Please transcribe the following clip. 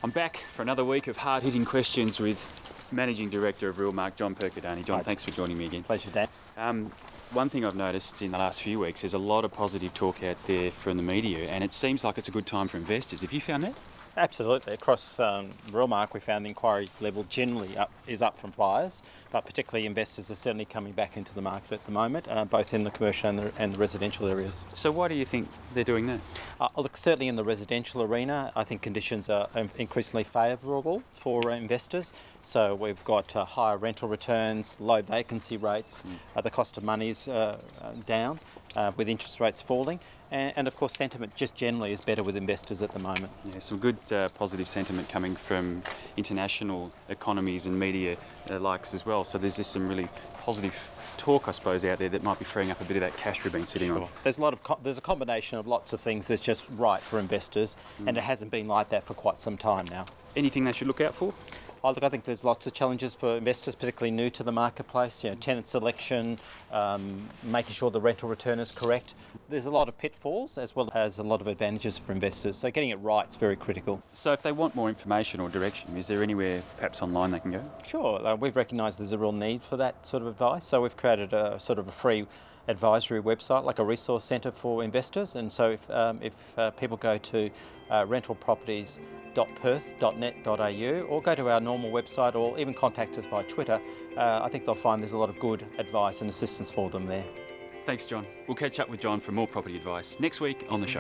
I'm back for another week of hard-hitting questions with Managing Director of Realmark, John Percudani. John, thanks for joining me again. Pleasure, Dan. One thing I've noticed in the last few weeks, there's a lot of positive talk out there from the media, and it seems like it's a good time for investors. Have you found that? Absolutely. Across Realmark, we found the inquiry level generally is up from buyers, but particularly investors are certainly coming back into the market at the moment, both in the commercial and the residential areas. So why do you think they're doing that? Look, certainly in the residential arena, I think conditions are increasingly favourable for investors. So we've got higher rental returns, low vacancy rates, the cost of money is down with interest rates falling. And of course, sentiment just generally is better with investors at the moment. Yeah, some good positive sentiment coming from international economies and media likes as well. So there's just some really positive talk, I suppose, out there that might be freeing up a bit of that cash we've been sitting on. There's a combination of lots of things that's just right for investors, and it hasn't been like that for quite some time now. Anything they should look out for? Oh, look, I think there's lots of challenges for investors, particularly new to the marketplace. You know, tenant selection, making sure the rental return is correct. There's a lot of pitfalls as well as a lot of advantages for investors. So getting it right is very critical. So if they want more information or direction, is there anywhere perhaps online they can go? Sure, we've recognised there's a real need for that sort of advice. So we've created a sort of a free advisory website, like a resource centre for investors. And so if people go to rentalproperties.perth.net.au or go to our normal website or even contact us by Twitter, I think they'll find there's a lot of good advice and assistance for them there. Thanks, John. We'll catch up with John for more property advice next week on the show.